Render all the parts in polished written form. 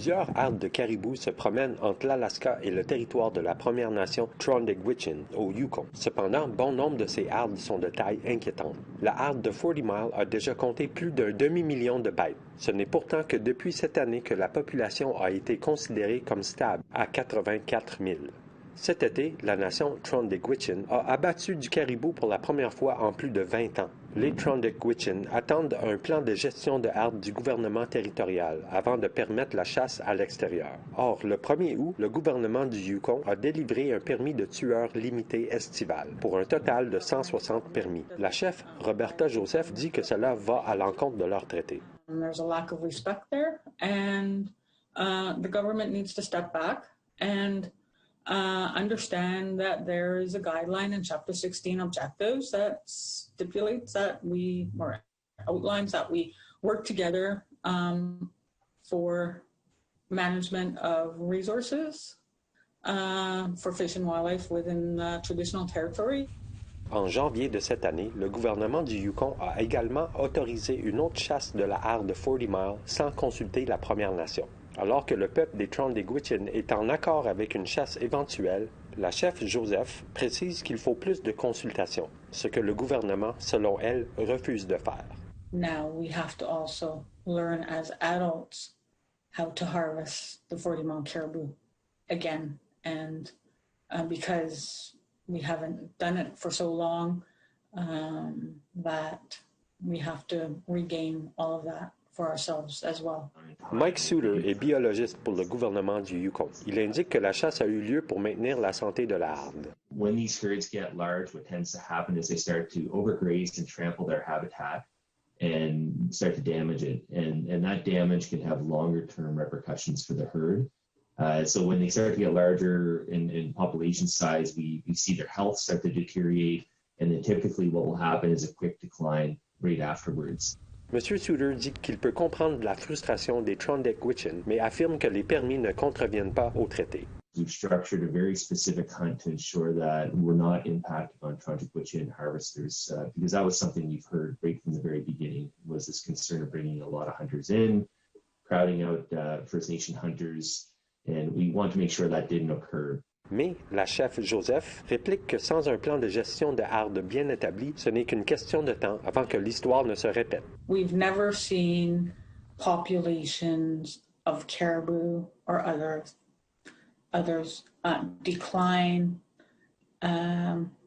Plusieurs herdes de caribous se promènent entre l'Alaska et le territoire de la Première Nation Trondegwitchin au Yukon. Cependant, bon nombre de ces herdes sont de taille inquiétante. La herde de 40 Mile a déjà compté plus d'un demi-million de bêtes. Ce n'est pourtant que depuis cette année que la population a été considérée comme stable, à 84 000. Cet été, la nation Trondegwitchin a abattu du caribou pour la première fois en plus de 20 ans. Les Trondegwitchin attendent un plan de gestion de herdes du gouvernement territorial avant de permettre la chasse à l'extérieur. Or, le 1er août, le gouvernement du Yukon a délivré un permis de tueur limité estival, pour un total de 160 permis. La chef, Roberta Joseph, dit que cela va à l'encontre de leur traité. There's a lack of respect there, and the government needs to step back and understand that there is a guideline in Chapter 16 objectives that stipulates that or outlines that we work together for management of resources for fish and wildlife within traditional territory. En janvier de cette année, le gouvernement du Yukon a également autorisé une autre chasse de la herde de 40 Mile sans consulter la Première Nation. Alors que le peuple des Trondegwitchin est en accord avec une chasse éventuelle, la chef Joseph précise qu'il faut plus de consultations, ce que le gouvernement, selon elle, refuse de faire. Now we have to also learn as adults how to harvest the 40 Mile caribou again, and because we haven't done it for so long that we have to regain all of that for ourselves as well. Mike Suter est biologiste pour le gouvernement du Yukon. Il indique que la chasse a eu lieu pour maintenir la santé de la herde. When these herds get large, what tends to happen is they start to overgraze and trample their habitat and start to damage it. And that damage can have longer-term repercussions for the herd. So when they start to get larger in population size, we see their health start to deteriorate, and then typically what will happen is a quick decline right afterwards. M. Suter dit qu'il peut comprendre la frustration des Trondegwitchin, mais affirme que les permis ne contreviennent pas au traité. We've structured a very specific hunt to ensure that we're not impacting on Trondegwitchin harvesters, because that was something we've heard right from the very beginning, was this concern of bringing a lot of hunters in, crowding out First Nation hunters, and we want to make sure that didn't occur. Mais la chef Joseph réplique que sans un plan de gestion de herde bien établi, ce n'est qu'une question de temps avant que l'histoire ne se répète. We've never seen populations of caribou or others decline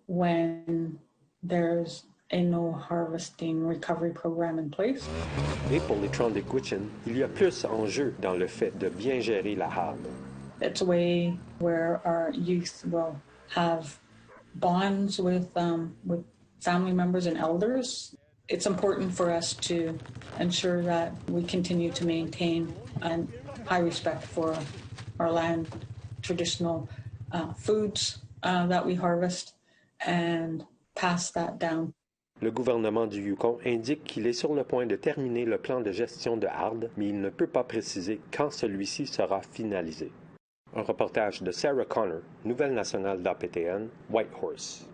when there's a no harvesting recovery program in place. Et pour les Trondegwitchin, il y a plus en jeu dans le fait de bien gérer la herde. It's a way where our youth will have bonds with family members and elders. It's important for us to ensure that we continue to maintain a high respect for our land, traditional foods that we harvest, and pass that down. Le gouvernement du Yukon indique qu'il est sur le point de terminer le plan de gestion de herde, mais il ne peut pas préciser quand celui-ci sera finalisé. Un reportage de Sarah Connor, Nouvelle nationale d'APTN, Whitehorse.